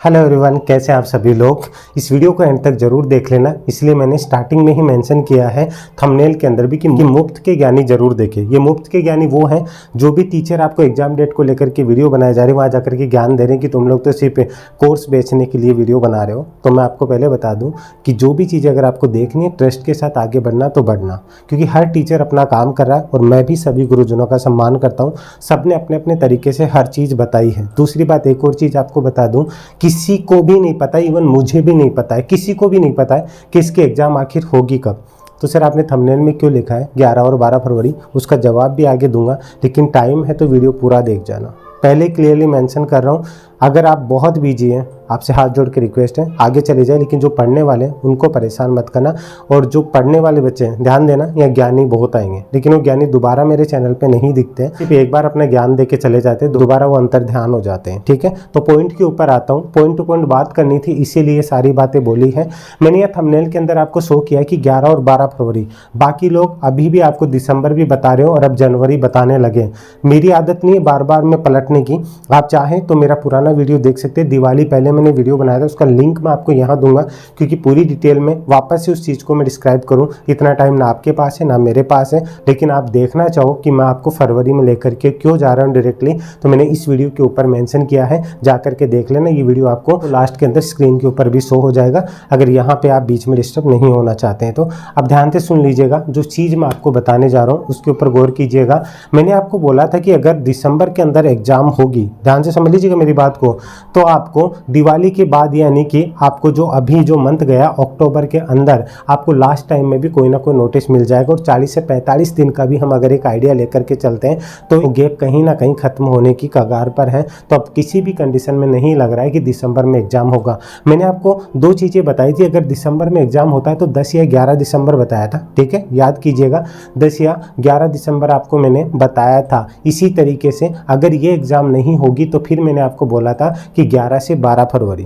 Hello everyone, कैसे आप सभी लोग। इस वीडियो को एंड तक जरूर देख लेना, इसलिए मैंने स्टार्टिंग में ही मेंशन किया है थंबनेल के अंदर भी कि मुफ्त के ज्ञानी जरूर देखें। ये मुफ्त के ज्ञानी वो हैं जो भी टीचर आपको एग्जाम डेट को लेकर के वीडियो बनाए जा रहे हैं, वहाँ जाकर के ज्ञान दे रहे हैं कि तुम लोग तो सिर्फ कोर्स बेचने के लिए वीडियो बना रहे हो। तो मैं आपको पहले बता दूँ कि जो भी चीज़ें अगर आपको देखनी है ट्रस्ट के साथ आगे बढ़ना तो बढ़ना, क्योंकि हर टीचर अपना काम कर रहा है और मैं भी सभी गुरुजनों का सम्मान करता हूँ। सबने अपने अपने तरीके से हर चीज़ बताई है। दूसरी बात, एक और चीज़ आपको बता दूँ, किसी को भी नहीं पता, इवन मुझे भी नहीं पता है, किसी को भी नहीं पता है कि इसकी एग्ज़ाम आखिर होगी कब। तो सर आपने थंबनेल में क्यों लिखा है 11 और 12 फरवरी, उसका जवाब भी आगे दूंगा, लेकिन टाइम है तो वीडियो पूरा देख जाना। पहले क्लियरली मेंशन कर रहा हूँ, अगर आप बहुत बिजी हैं, आपसे हाथ जोड़ के रिक्वेस्ट है आगे चले जाए, लेकिन जो पढ़ने वाले हैं उनको परेशान मत करना। और जो पढ़ने वाले बच्चे हैं ध्यान देना, यहाँ ज्ञानी बहुत आएंगे, लेकिन वो ज्ञानी दोबारा मेरे चैनल पे नहीं दिखते हैं। सिर्फ एक बार अपना ज्ञान दे के चले जाते हैं, दोबारा वो अंतर ध्यान हो जाते हैं। ठीक है, तो पॉइंट के ऊपर आता हूँ। पॉइंट टू पॉइंट बात करनी थी, इसीलिए सारी बातें बोली है मैंने। यह थंबनेल के अंदर आपको शो किया कि 11 और 12 फरवरी, बाकी लोग अभी भी आपको दिसंबर भी बता रहे हो और अब जनवरी बताने लगे। मेरी आदत नहीं है बार बार में पलटने की। आप चाहें तो मेरा पुराना वीडियो देख सकते हैं, दिवाली पहले मैंने वीडियो बनाया था, उसका लिंक मैं आपको यहाँ दूंगा, क्योंकि पूरी डिटेल में वापस से उस चीज़ को मैं डिस्क्राइब करूँ। इतना टाइम ना आपके पास है ना मेरे पास है, लेकिन आप देखना चाहो कि मैं आपको फरवरी में लेकर के क्यों जा रहा हूँ डायरेक्टली, तो मैंने इस वीडियो के ऊपर मेंशन किया है, जा करके देख लेना। ये वीडियो आपको लास्ट के अंदर स्क्रीन के ऊपर भी शो हो जाएगा, अगर यहाँ पे आप बीच में डिस्टर्ब नहीं होना चाहते हैं तो। अब ध्यान से सुन लीजिएगा, जो चीज़ मैं आपको बताने जा रहा हूँ उसके ऊपर गौर कीजिएगा। मैंने आपको बोला था कि अगर दिसंबर के अंदर एग्जाम होगी, ध्यान से समझ लीजिएगा मेरी बात को, तो आपको दिवाली के बाद, यानी कि आपको जो अभी जो मंथ गया अक्टूबर के अंदर, आपको लास्ट टाइम में भी कोई ना कोई नोटिस मिल जाएगा। और 40 से 45 दिन का भी हम अगर एक आइडिया लेकर के चलते हैं तो गैप कहीं ना कहीं खत्म होने की कगार पर है। तो अब किसी भी कंडीशन में नहीं लग रहा है कि दिसंबर में एग्जाम होगा। मैंने आपको दो चीज़ें बताई थी, अगर दिसंबर में एग्जाम होता है तो 10 या 11 दिसंबर बताया था। ठीक है, याद कीजिएगा, 10 या 11 दिसंबर आपको मैंने बताया था। इसी तरीके से अगर ये एग्जाम नहीं होगी तो फिर मैंने आपको बोला था कि 11 से 12 फरवरी।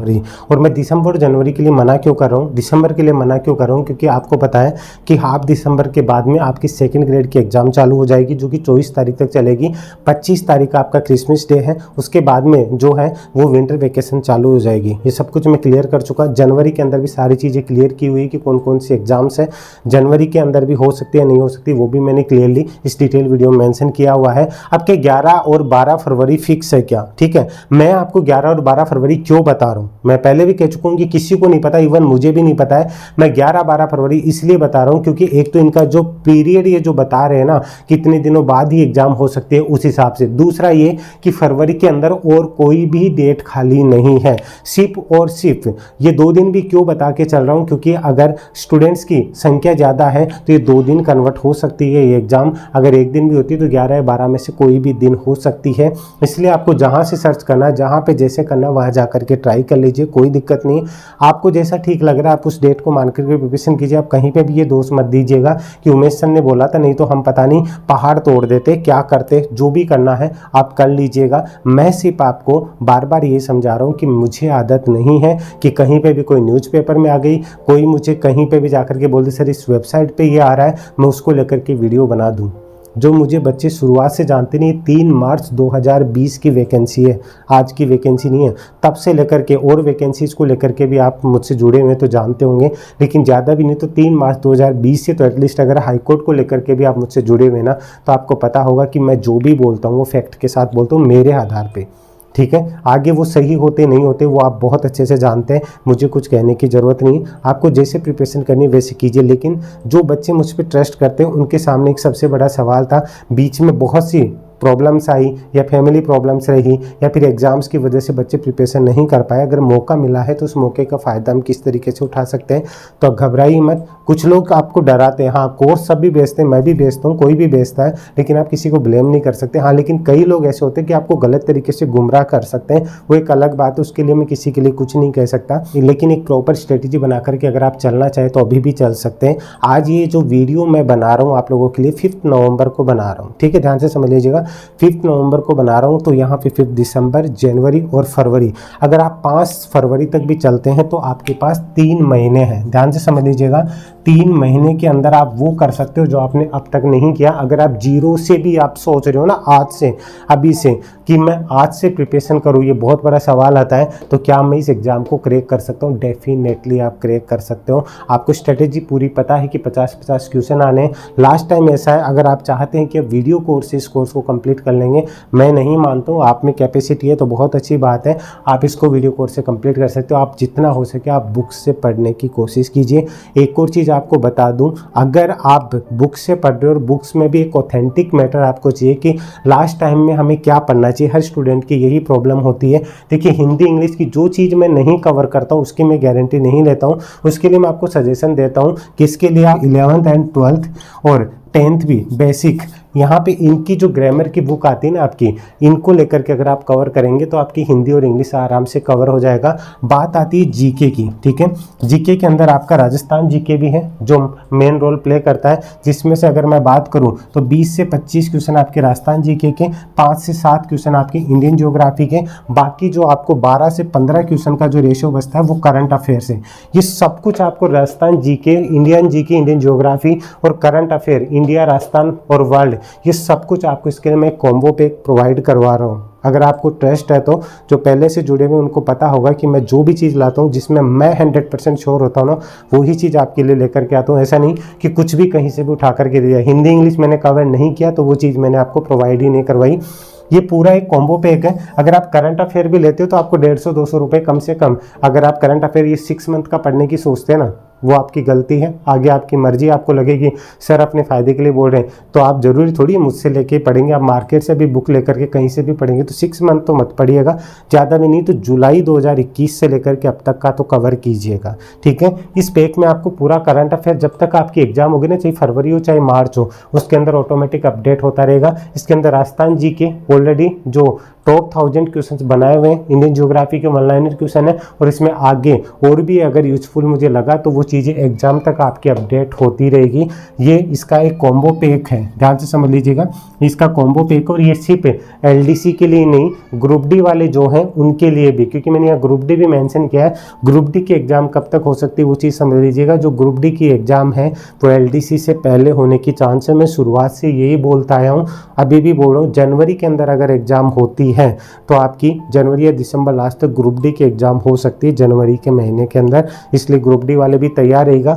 और मैं दिसंबर और जनवरी के लिए मना क्यों कर रहा हूँ, दिसंबर के लिए मना क्यों कर रहा हूँ, क्योंकि आपको पता है कि हाफ दिसंबर के बाद में आपकी सेकंड ग्रेड की एग्जाम चालू हो जाएगी, जो कि 24 तारीख तक चलेगी। 25 तारीख आपका क्रिसमस डे है, उसके बाद में जो है वो विंटर वेकेशन चालू हो जाएगी। ये सब कुछ मैं क्लियर कर चुका। जनवरी के अंदर भी सारी चीज़ें क्लियर की हुई कि कौन कौन सी एग्जाम्स है जनवरी के अंदर भी हो सकती है नहीं हो सकती, वो भी मैंने क्लियरली इस डिटेल वीडियो में मेंशन किया हुआ है। अब के 11 और 12 फरवरी फिक्स है क्या? ठीक है, मैं आपको 11 और 12 फरवरी क्यों बता रहा हूँ, मैं पहले भी कह चुका हूँ कि किसी को नहीं पता, इवन मुझे भी नहीं पता है। मैं 11-12 फरवरी इसलिए बता रहा हूँ क्योंकि एक तो इनका जो पीरियड ये जो बता रहे हैं ना, कितने दिनों बाद ही एग्जाम हो सकते हैं उस हिसाब से। दूसरा ये कि फरवरी के अंदर और कोई भी डेट खाली नहीं है, सिर्फ और सिर्फ ये 2 दिन भी क्यों बता के चल रहा हूँ, क्योंकि अगर स्टूडेंट्स की संख्या ज़्यादा है तो ये 2 दिन कन्वर्ट हो सकती है ये एग्जाम। अगर एक दिन भी होती है तो 11 या 12 में से कोई भी दिन हो सकती है। इसलिए आपको जहाँ से सर्च करना, जहाँ पे जैसे करना, वहाँ जा करके ट्राई कर लीजिए, कोई दिक्कत नहीं। आपको जैसा ठीक लग रहा है आप उस डेट को मान करके प्रिपरेशन कीजिए। आप कहीं पे भी ये दोष मत दीजिएगा कि उमेश सर ने बोला था, नहीं तो हम पता नहीं पहाड़ तोड़ देते, क्या करते। जो भी करना है आप कर लीजिएगा। मैं सिर्फ आपको बार बार ये समझा रहा हूँ कि मुझे आदत नहीं है कि कहीं पे भी कोई न्यूज़पेपर में आ गई, कोई मुझे कहीं पे भी जाकर के बोल दे सर इस वेबसाइट पे ये आ रहा है, मैं उसको लेकर के वीडियो बना दूँ। जो मुझे बच्चे शुरुआत से जानते नहीं, 3 मार्च 2020 की वैकेंसी है, आज की वैकेंसी नहीं है। तब से लेकर के और वैकेंसीज को लेकर के भी आप मुझसे जुड़े हुए तो जानते होंगे, लेकिन ज़्यादा भी नहीं तो 3 मार्च 2020 से तो एटलीस्ट अगर हाईकोर्ट को लेकर के भी आप मुझसे जुड़े हुए ना, तो आपको पता होगा कि मैं जो भी बोलता हूँ वो फैक्ट के साथ बोलता हूँ, मेरे आधार पर। ठीक है, आगे वो सही होते नहीं होते वो आप बहुत अच्छे से जानते हैं, मुझे कुछ कहने की ज़रूरत नहीं। आपको जैसे प्रिपरेशन करनी है वैसे कीजिए। लेकिन जो बच्चे मुझ पर ट्रस्ट करते हैं उनके सामने एक सबसे बड़ा सवाल था, बीच में बहुत सी प्रॉब्लम्स आई या फैमिली प्रॉब्लम्स रही या फिर एग्ज़ाम्स की वजह से बच्चे प्रिपरेशन नहीं कर पाए। अगर मौका मिला है तो उस मौके का फ़ायदा हम किस तरीके से उठा सकते हैं, तो घबराइए मत। कुछ लोग आपको डराते हैं, हाँ कोर्स सब भी बेचते हैं, मैं भी बेचता हूँ, कोई भी बेचता है, लेकिन आप किसी को ब्लेम नहीं कर सकते। हाँ, लेकिन कई लोग ऐसे होते हैं कि आपको गलत तरीके से गुमराह कर सकते हैं, वो एक अलग बात है, उसके लिए मैं किसी के लिए कुछ नहीं कह सकता। लेकिन एक प्रॉपर स्ट्रेटेजी बना करके अगर आप चलना चाहें तो अभी भी चल सकते हैं। आज ये जो वीडियो मैं बना रहा हूँ आप लोगों के लिए 5 नवंबर को बना रहा हूँ। ठीक है, ध्यान से समझ लीजिएगा, 5 नवंबर को बना रहा हूँ, तो यहाँ पे 5 दिसंबर, जनवरी और फरवरी, अगर आप 5 फरवरी तक भी चलते हैं तो आपके पास 3 महीने हैं। ध्यान से समझ लीजिएगा, 3 महीने के अंदर आप वो कर सकते हो जो आपने अब तक नहीं किया। अगर आप जीरो से भी आप सोच रहे हो ना, आज से, अभी से, कि मैं आज से प्रिपरेशन करूँ, ये बहुत बड़ा सवाल आता है, तो क्या मैं इस एग्ज़ाम को क्रैक कर सकता हूँ? डेफिनेटली आप क्रैक कर सकते हो। आपको स्ट्रेटेजी पूरी पता है कि 50-50 क्वेश्चन आने। लास्ट टाइम ऐसा है, अगर आप चाहते हैं कि वीडियो कोर्स इस कोर्स को कंप्लीट कर लेंगे, मैं नहीं मानता हूँ। आप में कैपेसिटी है तो बहुत अच्छी बात है, आप इसको वीडियो कोर्स से कंप्लीट कर सकते हो। आप जितना हो सके आप बुक्स से पढ़ने की कोशिश कीजिए। एक और चीज़ आपको बता दूं, अगर आप बुक्स से पढ़ रहे हो और बुक्स में भी एक ऑथेंटिक मैटर आपको चाहिए कि लास्ट टाइम में हमें क्या पढ़ना चाहिए, हर स्टूडेंट की यही प्रॉब्लम होती है। देखिए, हिंदी इंग्लिश की जो चीज़ मैं नहीं कवर करता हूँ उसकी मैं गारंटी नहीं लेता हूँ। उसके लिए मैं आपको सजेशन देता हूँ कि इसके लिए आप 11th एंड 12th और 10th भी बेसिक, यहाँ पे इनकी जो ग्रामर की बुक आती है ना आपकी, इनको लेकर के अगर आप कवर करेंगे तो आपकी हिंदी और इंग्लिश आराम से कवर हो जाएगा। बात आती है जीके की, ठीक है। जीके के अंदर आपका राजस्थान जीके भी है जो मेन रोल प्ले करता है, जिसमें से अगर मैं बात करूँ तो 20 से 25 क्वेश्चन आपके राजस्थान जीके के, 5 से 7 क्वेश्चन आपके इंडियन ज्योग्राफी के, बाकी जो आपको 12 से 15 क्वेश्चन का जो रेशियो बचता है वो करंट अफेयर्स है। ये सब कुछ आपको Rajasthan GK, Indian GK, Indian geography और करंट अफेयर, इंडिया, राजस्थान और वर्ल्ड, ये सब कुछ आपको इसके लिए मैं कॉम्बो पैक प्रोवाइड करवा रहा हूँ। अगर आपको ट्रस्ट है तो जो पहले से जुड़े हुए उनको पता होगा कि मैं जो भी चीज़ लाता हूँ जिसमें मैं 100% श्योर होता हूँ ना, वही चीज़ आपके लिए लेकर के आता हूँ। ऐसा नहीं कि कुछ भी कहीं से भी उठा करके दिया। हिंदी इंग्लिश मैंने कवर नहीं किया तो वो चीज़ मैंने आपको प्रोवाइड ही नहीं करवाई। ये पूरा एक कॉम्बो पैक है। अगर आप करंट अफेयर भी लेते हो तो आपको 150-200 रुपये कम से कम। अगर आप करंट अफेयर ये 6 मंथ का पढ़ने की सोचते हैं ना, वो आपकी गलती है। आगे आपकी मर्जी, आपको लगेगी सर अपने फ़ायदे के लिए बोल रहे हैं, तो आप ज़रूरी थोड़ी मुझसे लेके पढ़ेंगे। आप मार्केट से भी बुक लेकर के कहीं से भी पढ़ेंगे तो 6 मंथ तो मत पढ़िएगा, ज़्यादा भी नहीं तो जुलाई 2021 से लेकर के अब तक का तो कवर कीजिएगा, ठीक है। इस पैक में आपको पूरा करंट अफेयर जब तक आपकी एग्जाम होगी ना, चाहे फरवरी हो चाहे मार्च हो, उसके अंदर ऑटोमेटिक अपडेट होता रहेगा। इसके अंदर राजस्थान जी के ऑलरेडी जो टॉप 1000 क्वेश्चन बनाए हुए हैं, इंडियन ज्योग्राफी के 1 लाइनर क्वेश्चन है, और इसमें आगे और भी अगर यूजफुल मुझे लगा तो वो चीज़ें एग्जाम तक आपकी अपडेट होती रहेगी। ये इसका एक कॉम्बो पैक है, ध्यान से समझ लीजिएगा, इसका कॉम्बो पैक। और ये सिर्फ एलडीसी के लिए नहीं, ग्रुप डी वाले जो हैं उनके लिए भी, क्योंकि मैंने यहाँ ग्रुप डी भी मेंशन किया है। ग्रुप डी की एग्जाम कब तक हो सकती है वो चीज़ समझ लीजिएगा। जो ग्रुप डी की एग्जाम है वो एलडीसी से पहले होने की चांस है। मैं शुरुआत से यही बोलता आया हूँ, अभी भी बोल रहा हूँ, जनवरी के अंदर अगर एग्जाम होती है तो आपकी जनवरी या दिसंबर लास्ट तक ग्रुप डी की एग्जाम हो सकती है, जनवरी के महीने के अंदर। इसलिए ग्रुप डी वाले भी तैयार रहेगा।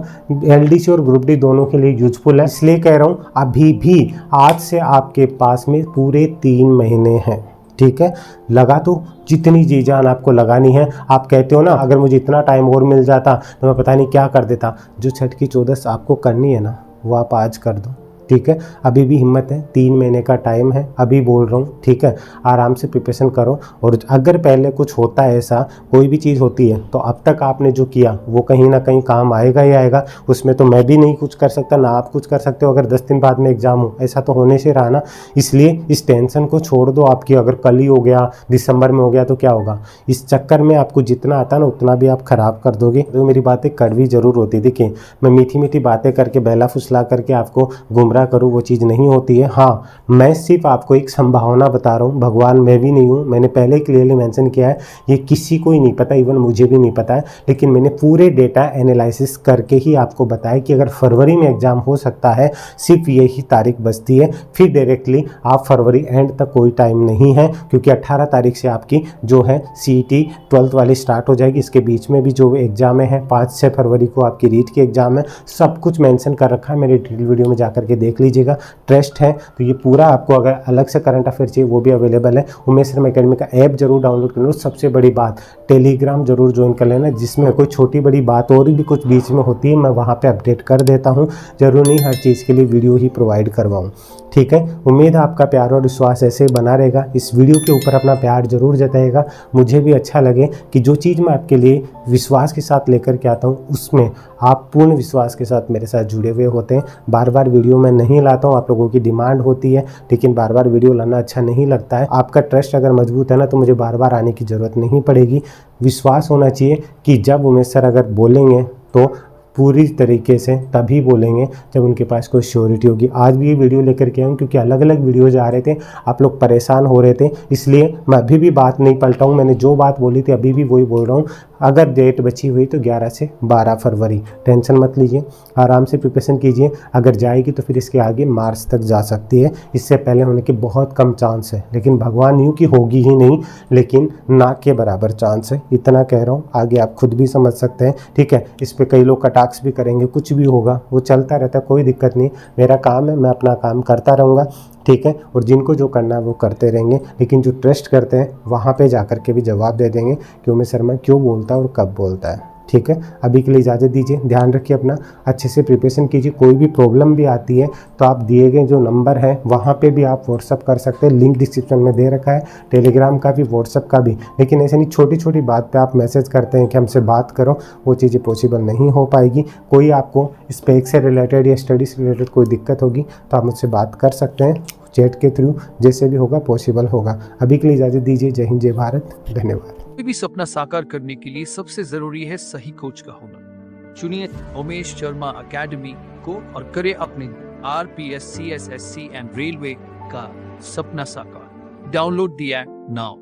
एलडीसी और ग्रुप डी दोनों के लिए यूजफुल है, इसलिए कह रहा हूँ अभी भी आज से आपके पास में पूरे 3 महीने हैं, ठीक है। लगा तो जितनी जी जान आपको लगानी है। आप कहते हो ना, अगर मुझे इतना टाइम और मिल जाता तो मैं पता नहीं क्या कर देता। जो छठ की चौदस आपको करनी है ना, वो आप आज कर दो, ठीक है। अभी भी हिम्मत है, 3 महीने का टाइम है, अभी बोल रहा हूँ, ठीक है। आराम से प्रिपरेशन करो। और अगर पहले कुछ होता है, ऐसा कोई भी चीज़ होती है, तो अब तक आपने जो किया वो कहीं ना कहीं काम आएगा ही आएगा। उसमें तो मैं भी नहीं कुछ कर सकता, ना आप कुछ कर सकते हो। अगर 10 दिन बाद में एग्जाम हो, ऐसा तो होने से रहा ना। इसलिए इस टेंशन को छोड़ दो। आपकी अगर कल ही हो गया, दिसंबर में हो गया तो क्या होगा। इस चक्कर में आपको जितना आता ना उतना भी आप खराब कर दोगे। तो मेरी बातें कड़वी जरूर होती, देखिए मैं मीठी मीठी बातें करके बहला फुसला करके आपको गुमराह करूँ, वो चीज़ नहीं होती है। हाँ, मैं सिर्फ आपको एक संभावना बता रहा हूँ, भगवान मैं भी नहीं हूँ। मैंने पहले क्लियरली मेंशन किया है, ये किसी को ही नहीं पता, इवन मुझे भी नहीं पता है। लेकिन मैंने पूरे डेटा एनालिसिस करके ही आपको बताया कि अगर फरवरी में एग्जाम हो सकता है, सिर्फ यही तारीख बचती है। फिर डायरेक्टली आप फरवरी एंड तक कोई टाइम नहीं है, क्योंकि 18 तारीख से आपकी जो है CET 12th वाली स्टार्ट हो जाएगी। इसके बीच में भी जो एग्जाम है 5-6 फरवरी को आपकी रीट की एग्जाम है। सब कुछ मेंशन कर रखा है, मेरे डिटेल वीडियो में जाकर के देख लीजिएगा। ट्रस्ट है तो ये पूरा आपको, अगर अलग से करंट अफेयर चाहिए वो भी अवेलेबल है। उमेश शर्मा एकेडमी का ऐप जरूर डाउनलोड कर लो। सबसे बड़ी बात, टेलीग्राम जरूर ज्वाइन कर लेना, जिसमें कोई छोटी बड़ी बात और भी कुछ बीच में होती है मैं वहाँ पे अपडेट कर देता हूँ। जरूर नहीं हर चीज़ के लिए वीडियो ही प्रोवाइड करवाऊँ, ठीक है। उम्मीद है आपका प्यार और विश्वास ऐसे ही बना रहेगा। इस वीडियो के ऊपर अपना प्यार जरूर जताएगा, मुझे भी अच्छा लगे कि जो चीज़ मैं आपके लिए विश्वास के साथ लेकर के आता हूँ उसमें आप पूर्ण विश्वास के साथ मेरे साथ जुड़े हुए होते हैं। बार बार वीडियो मैं नहीं लाता हूँ, आप लोगों की डिमांड होती है, लेकिन बार बार वीडियो लाना अच्छा नहीं लगता है। आपका ट्रस्ट अगर मजबूत है ना तो मुझे बार बार आने की ज़रूरत नहीं पड़ेगी। विश्वास होना चाहिए कि जब उमेश सर अगर बोलेंगे तो पूरी तरीके से तभी बोलेंगे जब उनके पास कोई श्योरिटी होगी। आज भी ये वीडियो लेकर के आऊँ क्योंकि अलग अलग वीडियोज आ रहे थे, आप लोग परेशान हो रहे थे, इसलिए मैं अभी भी बात नहीं पलटा हूँ। मैंने जो बात बोली थी अभी भी वही बोल रहा हूँ। अगर डेट बची हुई तो 11 से 12 फरवरी, टेंशन मत लीजिए, आराम से प्रिपरेशन कीजिए। अगर जाएगी तो फिर इसके आगे मार्च तक जा सकती है, इससे पहले होने के बहुत कम चांस है, लेकिन भगवान यूँ कि होगी ही नहीं, लेकिन ना के बराबर चांस है, इतना कह रहा हूँ। आगे आप खुद भी समझ सकते हैं, ठीक है। इस पर कई लोग कटाक्ष भी करेंगे, कुछ भी होगा, वो चलता रहता है, कोई दिक्कत नहीं। मेरा काम है, मैं अपना काम करता रहूँगा, ठीक है। और जिनको जो करना है वो करते रहेंगे, लेकिन जो ट्रस्ट करते हैं वहाँ पे जा कर के भी जवाब दे देंगे कि उमेश शर्मा क्यों बोलता है और कब बोलता है, ठीक है। अभी के लिए इजाज़त दीजिए, ध्यान रखिए अपना, अच्छे से प्रिपरेशन कीजिए। कोई भी प्रॉब्लम भी आती है तो आप दिए गए जो नंबर है वहाँ पे भी आप व्हाट्सअप कर सकते हैं, लिंक डिस्क्रिप्शन में दे रखा है, टेलीग्राम का भी, व्हाट्सअप का भी। लेकिन ऐसे नहीं छोटी छोटी बात पे आप मैसेज करते हैं कि हमसे बात करो, वो चीज़ें पॉसिबल नहीं हो पाएगी। कोई आपको स्पेक से रिलेटेड या स्टडी से रिलेटेड कोई दिक्कत होगी तो आप मुझसे बात कर सकते हैं चैट के थ्रू, जैसे भी होगा पॉसिबल होगा। अभी के लिए इजाज़त दीजिए, जय हिंद, जय भारत, धन्यवाद। कोई भी सपना साकार करने के लिए सबसे जरूरी है सही कोच का होना। चुनिए उमेश शर्मा एकेडमी को और करें अपने RPS CSSC एंड रेलवे का सपना साकार। Download the app now.